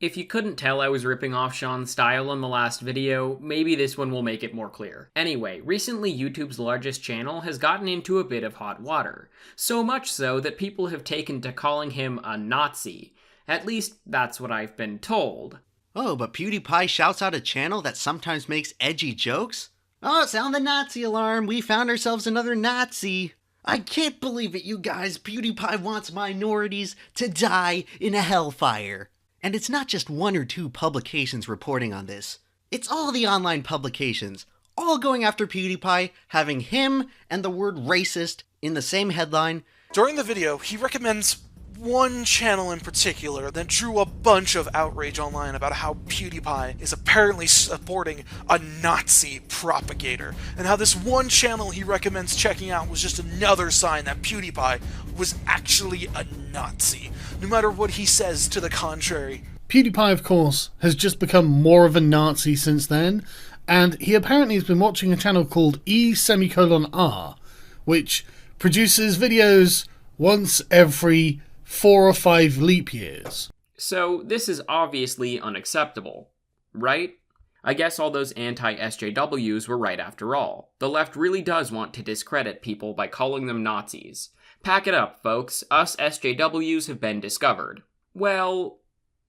If you couldn't tell I was ripping off Sean's style in the last video, maybe this one will make it more clear. Anyway, recently YouTube's largest channel has gotten into a bit of hot water. So much so that people have taken to calling him a Nazi. At least, that's what I've been told. Oh, but PewDiePie shouts out a channel that sometimes makes edgy jokes? Oh, sound the Nazi alarm, we found ourselves another Nazi. I can't believe it, you guys, PewDiePie wants minorities to die in a hellfire. And it's not just one or two publications reporting on this. It's all the online publications, all going after PewDiePie, having him and the word racist in the same headline. During the video, he recommends one channel in particular that drew a bunch of outrage online about how PewDiePie is apparently supporting a Nazi propagator, and how this one channel he recommends checking out was just another sign that PewDiePie was actually a Nazi, no matter what he says to the contrary. PewDiePie, of course, has just become more of a Nazi since then, and he apparently has been watching a channel called E:R, which produces videos once every 4 or 5 leap years. So this is obviously unacceptable, right? I guess all those anti-SJWs were right after all. The left really does want to discredit people by calling them Nazis. Pack it up, folks. Us SJWs have been discovered. Well,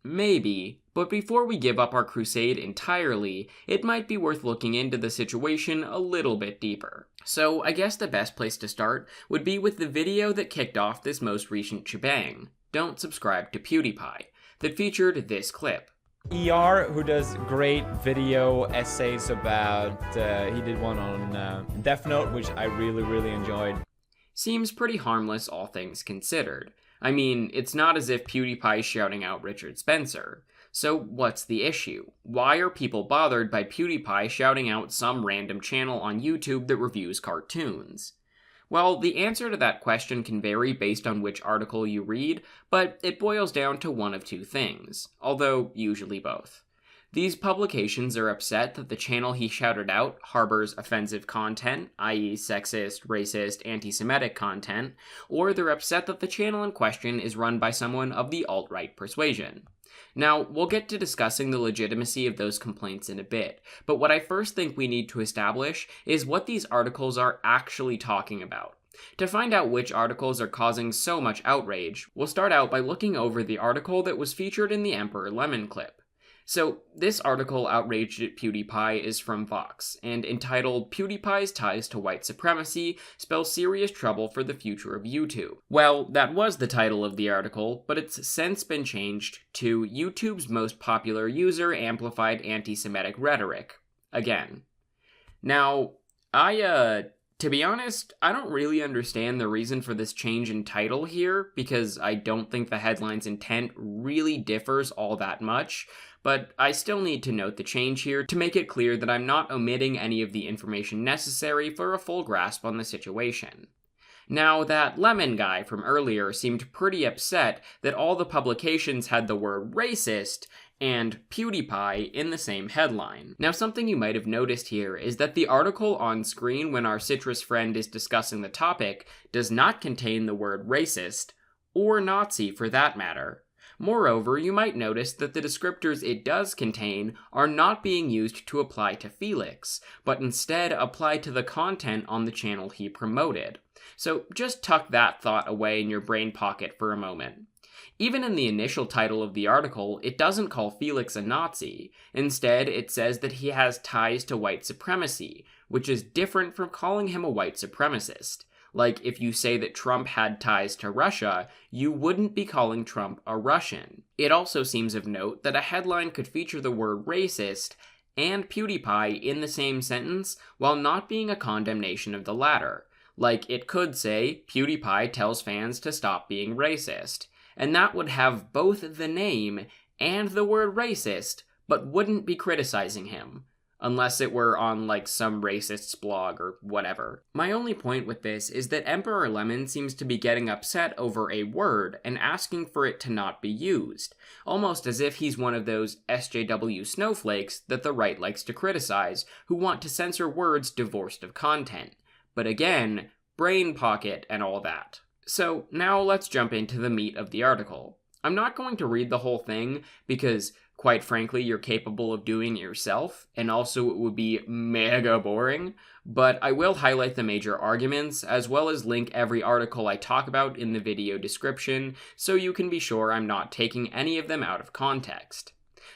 maybe. But before we give up our crusade entirely, it might be worth looking into the situation a little bit deeper. So I guess the best place to start would be with the video that kicked off this most recent shebang, Don't Subscribe to PewDiePie, that featured this clip. ER, who does great video essays about, he did one on Death Note, which I really enjoyed. Seems pretty harmless, all things considered. I mean, it's not as if PewDiePie's shouting out Richard Spencer. So what's the issue? Why are people bothered by PewDiePie shouting out some random channel on YouTube that reviews cartoons? Well, the answer to that question can vary based on which article you read, but it boils down to one of two things, although usually both. These publications are upset that the channel he shouted out harbors offensive content, i.e. sexist, racist, anti-Semitic content, or they're upset that the channel in question is run by someone of the alt-right persuasion. Now, we'll get to discussing the legitimacy of those complaints in a bit, but what I first think we need to establish is what these articles are actually talking about. To find out which articles are causing so much outrage, we'll start out by looking over the article that was featured in the Emperor Lemon clip. So, this article outraged at PewDiePie is from Vox, and entitled PewDiePie's Ties to White Supremacy Spell Serious Trouble for the Future of YouTube. Well, that was the title of the article, but it's since been changed to YouTube's Most Popular User Amplified Anti-Semitic Rhetoric. Again. Now, to be honest, I don't really understand the reason for this change in title here, because I don't think the headline's intent really differs all that much, but I still need to note the change here to make it clear that I'm not omitting any of the information necessary for a full grasp on the situation. Now, that Lemon guy from earlier seemed pretty upset that all the publications had the word racist and PewDiePie in the same headline. Now, something you might have noticed here is that the article on screen when our citrus friend is discussing the topic does not contain the word racist, or Nazi for that matter. Moreover, you might notice that the descriptors it does contain are not being used to apply to Felix, but instead apply to the content on the channel he promoted. So just tuck that thought away in your brain pocket for a moment. Even in the initial title of the article, it doesn't call Felix a Nazi. Instead, it says that he has ties to white supremacy, which is different from calling him a white supremacist. Like, if you say that Trump had ties to Russia, you wouldn't be calling Trump a Russian. It also seems of note that a headline could feature the word racist and PewDiePie in the same sentence while not being a condemnation of the latter. Like, it could say, PewDiePie tells fans to stop being racist. And that would have both the name and the word racist, but wouldn't be criticizing him. Unless it were on, like, some racist's blog or whatever. My only point with this is that Emperor Lemon seems to be getting upset over a word and asking for it to not be used, almost as if he's one of those SJW snowflakes that the right likes to criticize, who want to censor words divorced of content. But again, brain pocket and all that. So now let's jump into the meat of the article. I'm not going to read the whole thing because, quite frankly, you're capable of doing it yourself, and also it would be mega boring, but I will highlight the major arguments, as well as link every article I talk about in the video description, so you can be sure I'm not taking any of them out of context.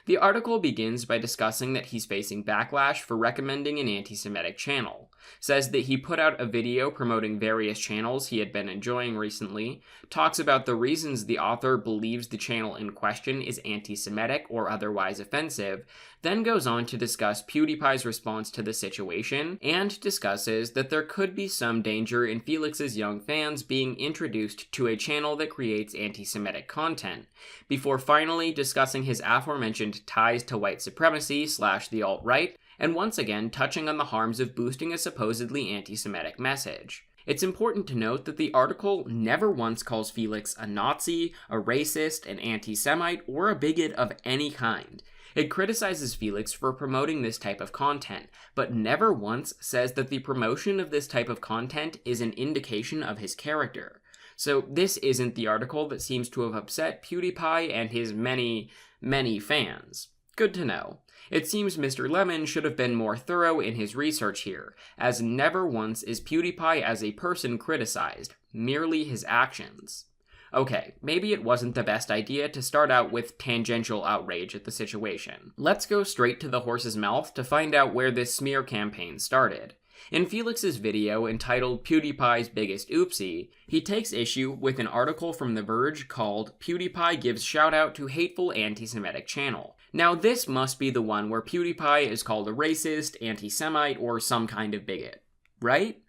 The article begins by discussing that he's facing backlash for recommending an anti-Semitic channel, says that he put out a video promoting various channels he had been enjoying recently, talks about the reasons the author believes the channel in question is anti-Semitic or otherwise offensive, then goes on to discuss PewDiePie's response to the situation, and discusses that there could be some danger in Felix's young fans being introduced to a channel that creates anti-Semitic content, before finally discussing his aforementioned ties to white supremacy / the alt-right, and once again touching on the harms of boosting a supposedly anti-Semitic message. It's important to note that the article never once calls Felix a Nazi, a racist, an anti-Semite, or a bigot of any kind. It criticizes Felix for promoting this type of content, but never once says that the promotion of this type of content is an indication of his character. So this isn't the article that seems to have upset PewDiePie and his many, many fans. Good to know. It seems Mr. Lemon should have been more thorough in his research here, as never once is PewDiePie as a person criticized, merely his actions. Okay, maybe it wasn't the best idea to start out with tangential outrage at the situation. Let's go straight to the horse's mouth to find out where this smear campaign started. In Felix's video entitled PewDiePie's Biggest Oopsie, he takes issue with an article from The Verge called PewDiePie Gives Shoutout to Hateful Anti-Semitic Channel. Now this must be the one where PewDiePie is called a racist, anti-Semite, or some kind of bigot, right?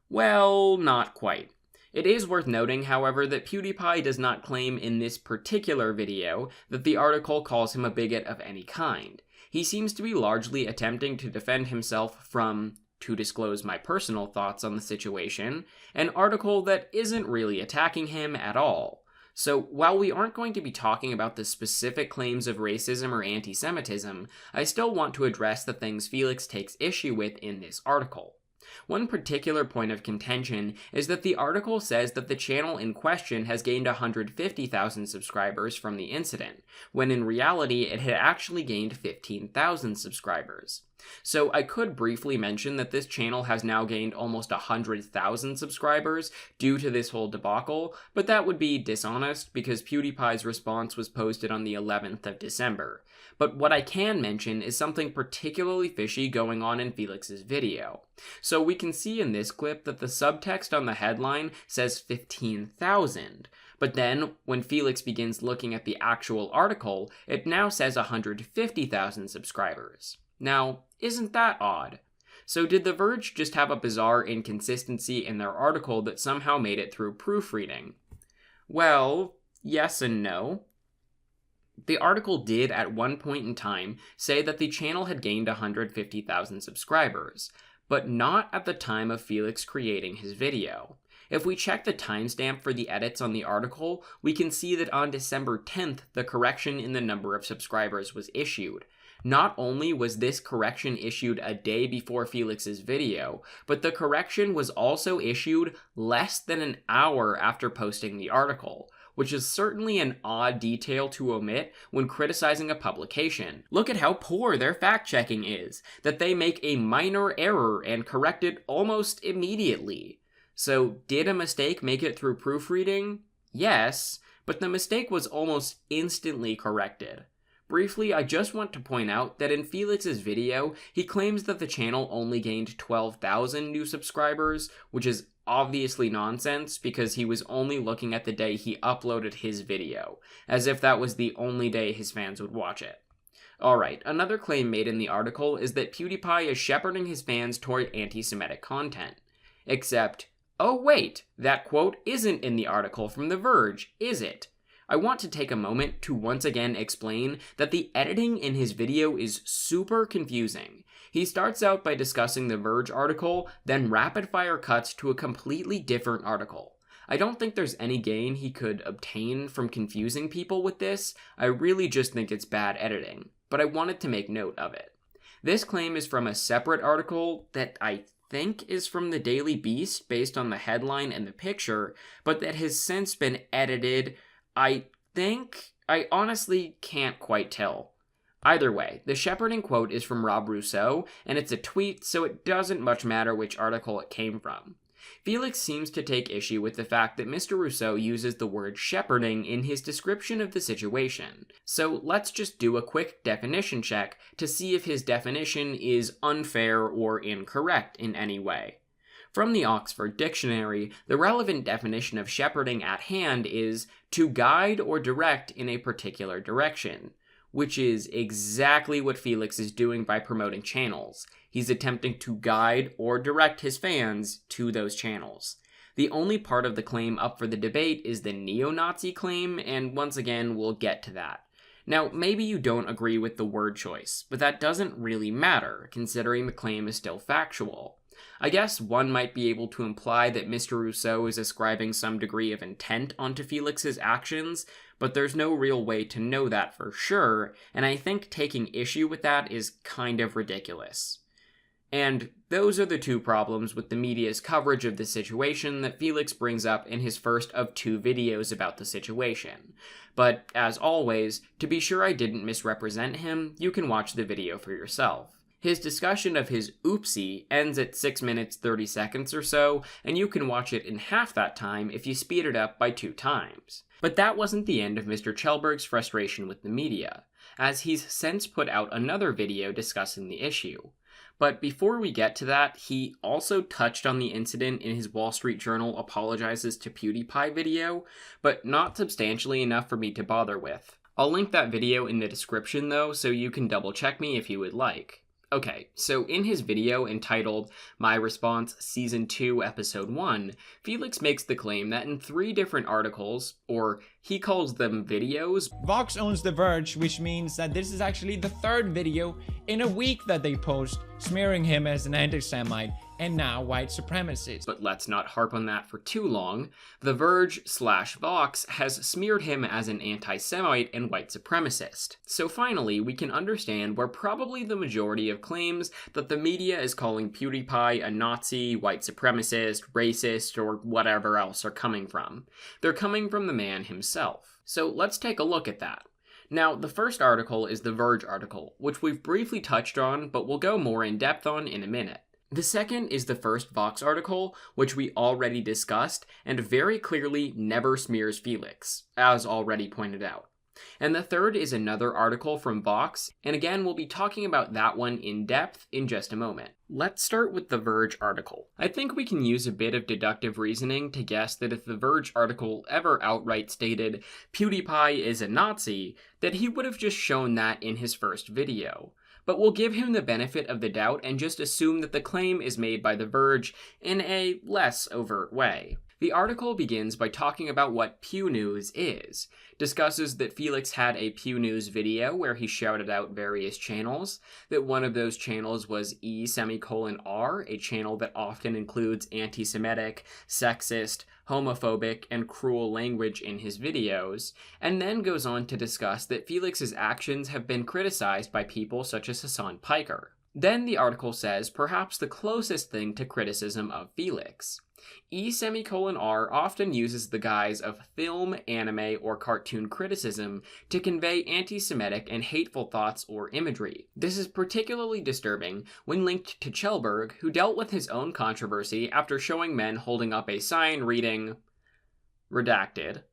Well, not quite. It is worth noting, however, that PewDiePie does not claim in this particular video that the article calls him a bigot of any kind. He seems to be largely attempting to defend himself from, to disclose my personal thoughts on the situation, an article that isn't really attacking him at all. So while we aren't going to be talking about the specific claims of racism or anti-Semitism, I still want to address the things Felix takes issue with in this article. One particular point of contention is that the article says that the channel in question has gained 150,000 subscribers from the incident, when in reality it had actually gained 15,000 subscribers. So I could briefly mention that this channel has now gained almost 100,000 subscribers due to this whole debacle, but that would be dishonest because PewDiePie's response was posted on the 11th of December. But what I can mention is something particularly fishy going on in Felix's video. So we can see in this clip that the subtext on the headline says 15,000, but then when Felix begins looking at the actual article, it now says 150,000 subscribers. Now, isn't that odd? So did The Verge just have a bizarre inconsistency in their article that somehow made it through proofreading? Well, yes and no. The article did at one point in time say that the channel had gained 150,000 subscribers, but not at the time of Felix creating his video. If we check the timestamp for the edits on the article, we can see that on December 10th, the correction in the number of subscribers was issued. Not only was this correction issued a day before Felix's video, but the correction was also issued less than an hour after posting the article, which is certainly an odd detail to omit when criticizing a publication. Look at how poor their fact-checking is, that they make a minor error and correct it almost immediately. So, did a mistake make it through proofreading? Yes, but the mistake was almost instantly corrected. Briefly, I just want to point out that in Felix's video, he claims that the channel only gained 12,000 new subscribers, which is obviously nonsense because he was only looking at the day he uploaded his video, as if that was the only day his fans would watch it. Alright, another claim made in the article is that PewDiePie is shepherding his fans toward anti-Semitic content. Except, oh wait, that quote isn't in the article from The Verge, is it? I want to take a moment to once again explain that the editing in his video is super confusing. He starts out by discussing the Verge article, then rapid-fire cuts to a completely different article. I don't think there's any gain he could obtain from confusing people with this. I really just think it's bad editing, but I wanted to make note of it. This claim is from a separate article that I think is from the Daily Beast based on the headline and the picture, but that has since been edited. I think? I honestly can't quite tell. Either way, the shepherding quote is from Rob Rousseau, and it's a tweet, so it doesn't much matter which article it came from. Felix seems to take issue with the fact that Mr. Rousseau uses the word shepherding in his description of the situation. So let's just do a quick definition check to see if his definition is unfair or incorrect in any way. From the Oxford Dictionary, the relevant definition of shepherding at hand is to guide or direct in a particular direction, which is exactly what Felix is doing by promoting channels. He's attempting to guide or direct his fans to those channels. The only part of the claim up for the debate is the neo-Nazi claim, and once again, we'll get to that. Now, maybe you don't agree with the word choice, but that doesn't really matter, considering the claim is still factual. I guess one might be able to imply that Mr. Rousseau is ascribing some degree of intent onto Felix's actions, but there's no real way to know that for sure, and I think taking issue with that is kind of ridiculous. And those are the two problems with the media's coverage of the situation that Felix brings up in his first of 2 videos about the situation. But, as always, to be sure I didn't misrepresent him, you can watch the video for yourself. His discussion of his oopsie ends at 6 minutes 30 seconds or so, and you can watch it in half that time if you speed it up by 2 times. But that wasn't the end of Mr. Kjellberg's frustration with the media, as he's since put out another video discussing the issue. But before we get to that, he also touched on the incident in his Wall Street Journal apologizes to PewDiePie video, but not substantially enough for me to bother with. I'll link that video in the description though, so you can double check me if you would like. Okay, so in his video entitled My Response Season 2 Episode 1, Felix makes the claim that in 3 different articles, or he calls them videos, Vox owns The Verge, which means that this is actually the 3rd video in a week that they post, smearing him as an anti-Semite and now white supremacist. But let's not harp on that for too long. The Verge/Vox has smeared him as an anti-Semite and white supremacist. So finally, we can understand where probably the majority of claims that the media is calling PewDiePie a Nazi, white supremacist, racist, or whatever else are coming from. They're coming from the man himself. So let's take a look at that. Now, the first article is the Verge article, which we've briefly touched on, but we'll go more in depth on in a minute. The second is the first Vox article, which we already discussed, and very clearly never smears Felix, as already pointed out. And the third is another article from Vox, and again we'll be talking about that one in depth in just a moment. Let's start with the Verge article. I think we can use a bit of deductive reasoning to guess that if the Verge article ever outright stated PewDiePie is a Nazi, that he would have just shown that in his first video. But we'll give him the benefit of the doubt and just assume that the claim is made by The Verge in a less overt way. The article begins by talking about what Pew News is, discusses that Felix had a Pew News video where he shouted out various channels, that one of those channels was E:R, a channel that often includes anti-Semitic, sexist, homophobic, and cruel language in his videos, and then goes on to discuss that Felix's actions have been criticized by people such as Hassan Piker. Then the article says perhaps the closest thing to criticism of Felix. E:R often uses the guise of film, anime, or cartoon criticism to convey anti-Semitic and hateful thoughts or imagery. This is particularly disturbing when linked to Kjellberg, who dealt with his own controversy after showing men holding up a sign reading redacted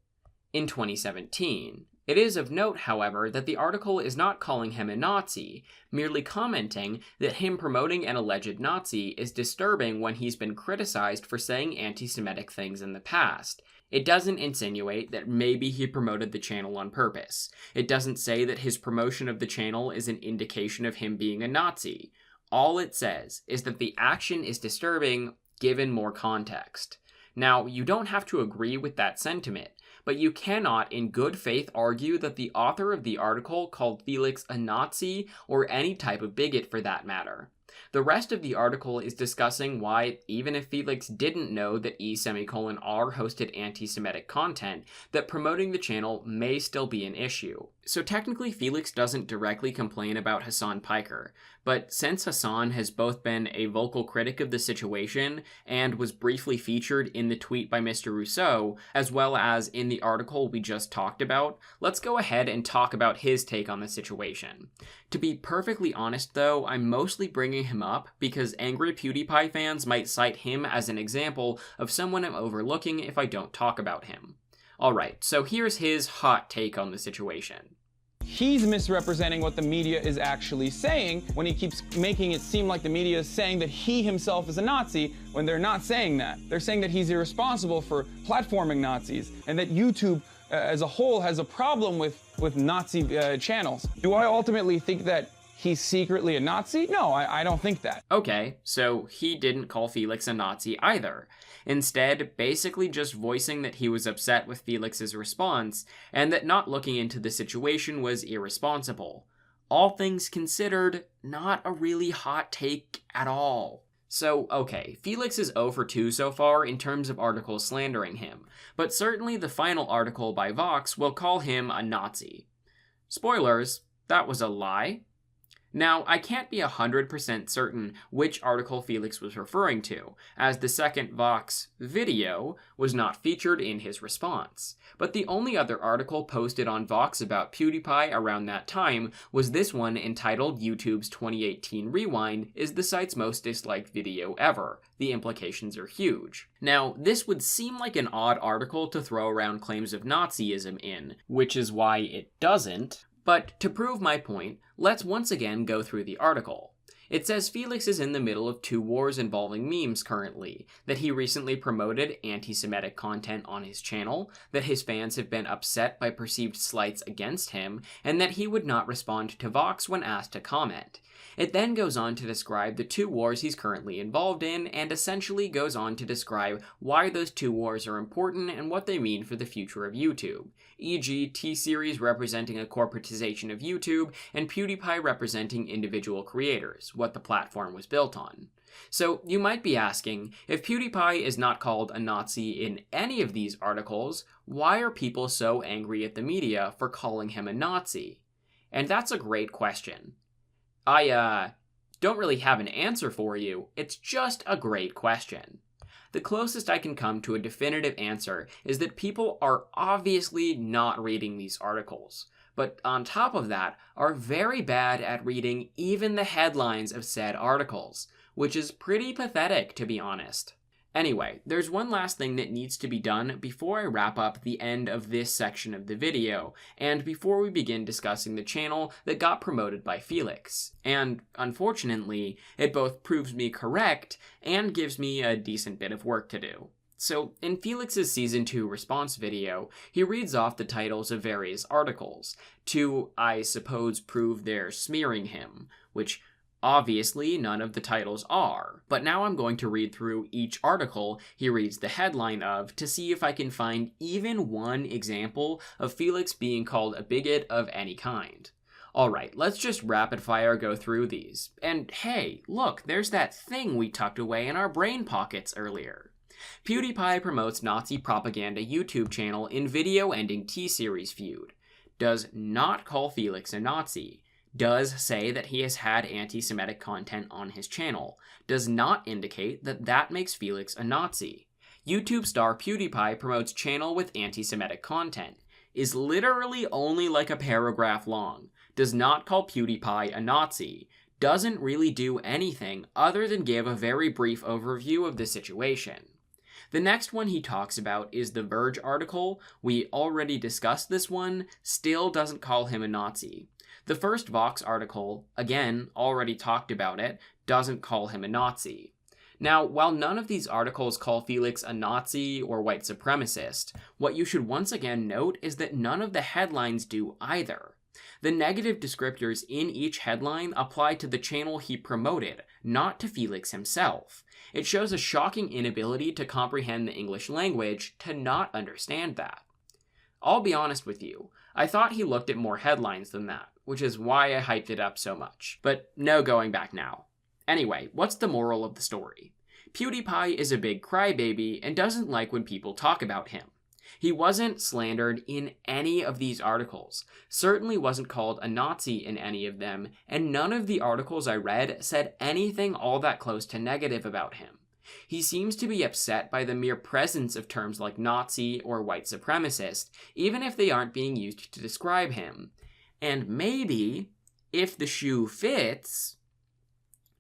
in 2017. It is of note, however, that the article is not calling him a Nazi, merely commenting that him promoting an alleged Nazi is disturbing when he's been criticized for saying anti-Semitic things in the past. It doesn't insinuate that maybe he promoted the channel on purpose. It doesn't say that his promotion of the channel is an indication of him being a Nazi. All it says is that the action is disturbing given more context. Now, you don't have to agree with that sentiment, but you cannot in good faith argue that the author of the article called Felix a Nazi or any type of bigot for that matter. The rest of the article is discussing why, even if Felix didn't know that r hosted anti-Semitic content, that promoting the channel may still be an issue. So technically Felix doesn't directly complain about Hassan Piker, but since Hassan has both been a vocal critic of the situation and was briefly featured in the tweet by Mr. Rousseau, as well as in the article we just talked about, let's go ahead and talk about his take on the situation. To be perfectly honest though, I'm mostly bringing him up because angry PewDiePie fans might cite him as an example of someone I'm overlooking if I don't talk about him. Alright, so here's his hot take on the situation. He's misrepresenting what the media is actually saying when he keeps making it seem like the media is saying that he himself is a Nazi when they're not saying that. They're saying that he's irresponsible for platforming Nazis and that YouTube as a whole has a problem with Nazi channels. Do I ultimately think that he's secretly a Nazi? No, I don't think that. Okay, so he didn't call Felix a Nazi either. Instead, basically just voicing that he was upset with Felix's response, and that not looking into the situation was irresponsible. All things considered, not a really hot take at all. So, okay, Felix is 0 for 2 so far in terms of articles slandering him, but certainly the final article by Vox will call him a Nazi. Spoilers, that was a lie. Now, I can't be 100% certain which article Felix was referring to, as the second Vox video was not featured in his response. But the only other article posted on Vox about PewDiePie around that time was this one entitled YouTube's 2018 Rewind is the site's most disliked video ever. The implications are huge. Now, this would seem like an odd article to throw around claims of Nazism in, which is why it doesn't. But to prove my point, let's once again go through the article. It says Felix is in the middle of 2 wars involving memes currently, that he recently promoted anti-Semitic content on his channel, that his fans have been upset by perceived slights against him, and that he would not respond to Vox when asked to comment. It then goes on to describe the 2 wars he's currently involved in, and essentially goes on to describe why those 2 wars are important and what they mean for the future of YouTube, e.g. T-Series representing a corporatization of YouTube, and PewDiePie representing individual creators, what the platform was built on. So you might be asking, if PewDiePie is not called a Nazi in any of these articles, why are people so angry at the media for calling him a Nazi? And that's a great question. I don't really have an answer for you, it's just a great question. The closest I can come to a definitive answer is that people are obviously not reading these articles, but on top of that, are very bad at reading even the headlines of said articles, which is pretty pathetic to be honest. Anyway, there's one last thing that needs to be done before I wrap up the end of this section of the video, and before we begin discussing the channel that got promoted by Felix. And, unfortunately, it both proves me correct and gives me a decent bit of work to do. So, in Felix's Season 2 response video, he reads off the titles of various articles, to, I suppose, prove they're smearing him, which obviously, none of the titles are, but now I'm going to read through each article he reads the headline of to see if I can find even one example of Felix being called a bigot of any kind. Alright, let's just rapid fire go through these. And hey, look, there's that thing we tucked away in our brain pockets earlier. PewDiePie promotes Nazi propaganda YouTube channel in video ending T-Series feud. Does not call Felix a Nazi. Does say that he has had anti-Semitic content on his channel. Does not indicate that that makes Felix a Nazi. YouTube star PewDiePie promotes channel with anti-Semitic content. Is literally only like a paragraph long. Does not call PewDiePie a Nazi. Doesn't really do anything other than give a very brief overview of the situation. The next one he talks about is the Verge article. We already discussed this one. Still doesn't call him a Nazi. The first Vox article, again, already talked about it, doesn't call him a Nazi. Now, while none of these articles call Felix a Nazi or white supremacist, what you should once again note is that none of the headlines do either. The negative descriptors in each headline apply to the channel he promoted, not to Felix himself. It shows a shocking inability to comprehend the English language to not understand that. I'll be honest with you, I thought he looked at more headlines than that, which is why I hyped it up so much. But no going back now. Anyway, what's the moral of the story? PewDiePie is a big crybaby and doesn't like when people talk about him. He wasn't slandered in any of these articles, certainly wasn't called a Nazi in any of them, and none of the articles I read said anything all that close to negative about him. He seems to be upset by the mere presence of terms like Nazi or white supremacist, even if they aren't being used to describe him. And maybe, if the shoe fits...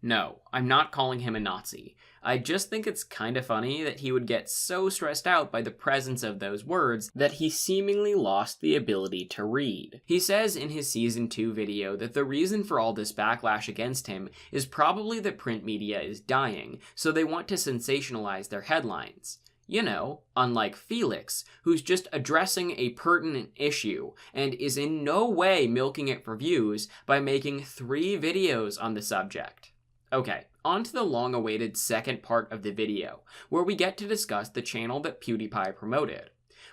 No, I'm not calling him a Nazi. I just think it's kinda funny that he would get so stressed out by the presence of those words that he seemingly lost the ability to read. He says in his Season 2 video that the reason for all this backlash against him is probably that print media is dying, so they want to sensationalize their headlines. You know, unlike Felix, who's just addressing a pertinent issue and is in no way milking it for views by making 3 videos on the subject. Okay, on to the long-awaited second part of the video, where we get to discuss the channel that PewDiePie promoted.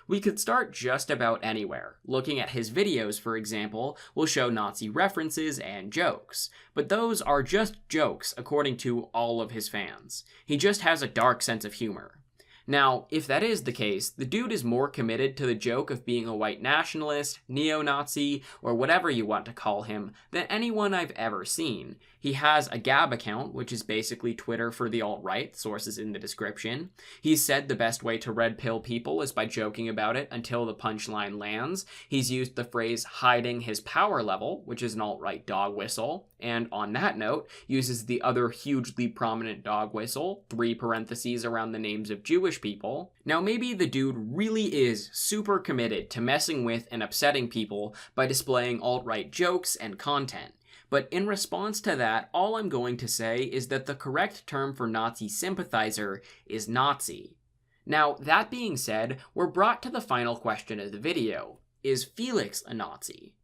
We could start just about anywhere. Looking at his videos, for example, will show Nazi references and jokes, but those are just jokes according to all of his fans. He just has a dark sense of humor. Now, if that is the case, the dude is more committed to the joke of being a white nationalist, neo-Nazi, or whatever you want to call him, than anyone I've ever seen. He has a Gab account, which is basically Twitter for the alt-right, sources in the description. He's said the best way to red pill people is by joking about it until the punchline lands. He's used the phrase hiding his power level, which is an alt-right dog whistle, and on that note, uses the other hugely prominent dog whistle, 3 parentheses around the names of Jewish people. Now maybe the dude really is super committed to messing with and upsetting people by displaying alt-right jokes and content. But in response to that, all I'm going to say is that the correct term for Nazi sympathizer is Nazi. Now, that being said, we're brought to the final question of the video. Is Felix a Nazi?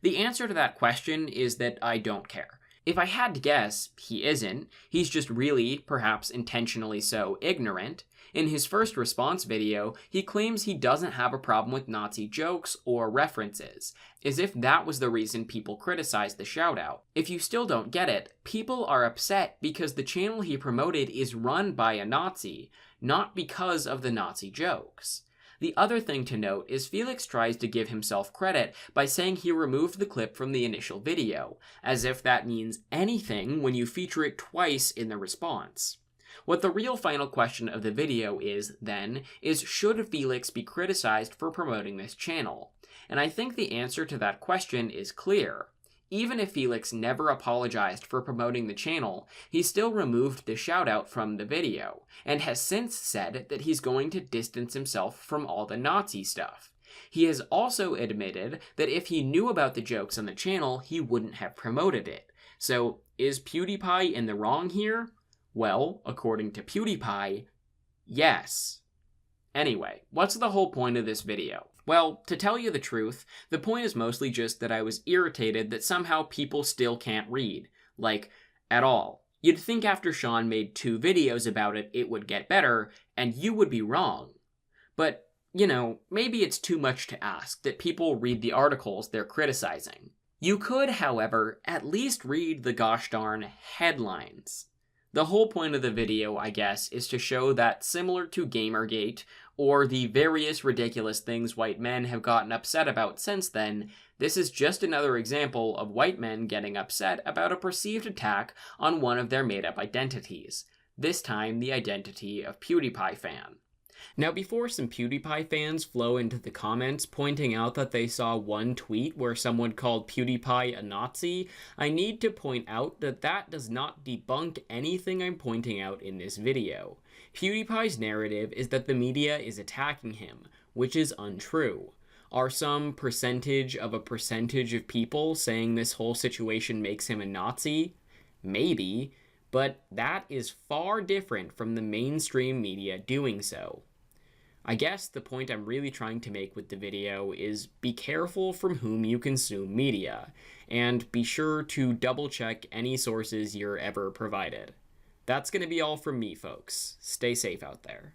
The answer to that question is that I don't care. If I had to guess, he isn't. He's just really, perhaps intentionally so, ignorant. In his first response video, he claims he doesn't have a problem with Nazi jokes or references, as if that was the reason people criticized the shoutout. If you still don't get it, people are upset because the channel he promoted is run by a Nazi, not because of the Nazi jokes. The other thing to note is Felix tries to give himself credit by saying he removed the clip from the initial video, as if that means anything when you feature it twice in the response. What the real final question of the video is, then, is should Felix be criticized for promoting this channel? And I think the answer to that question is clear. Even if Felix never apologized for promoting the channel, he still removed the shoutout from the video, and has since said that he's going to distance himself from all the Nazi stuff. He has also admitted that if he knew about the jokes on the channel, he wouldn't have promoted it. So, is PewDiePie in the wrong here? Well, according to PewDiePie, yes. Anyway, what's the whole point of this video? Well, to tell you the truth, the point is mostly just that I was irritated that somehow people still can't read. Like, at all. You'd think after Sean made 2 videos about it, it would get better, and you would be wrong. But, you know, maybe it's too much to ask that people read the articles they're criticizing. You could, however, at least read the gosh darn headlines. The whole point of the video, I guess, is to show that similar to Gamergate, or the various ridiculous things white men have gotten upset about since then, this is just another example of white men getting upset about a perceived attack on one of their made-up identities. This time, the identity of PewDiePie fan. Now, before some PewDiePie fans flow into the comments pointing out that they saw one tweet where someone called PewDiePie a Nazi, I need to point out that that does not debunk anything I'm pointing out in this video. PewDiePie's narrative is that the media is attacking him, which is untrue. Are some percentage of people saying this whole situation makes him a Nazi? Maybe, but that is far different from the mainstream media doing so. I guess the point I'm really trying to make with the video is be careful from whom you consume media, and be sure to double check any sources you're ever provided. That's going to be all from me, folks. Stay safe out there.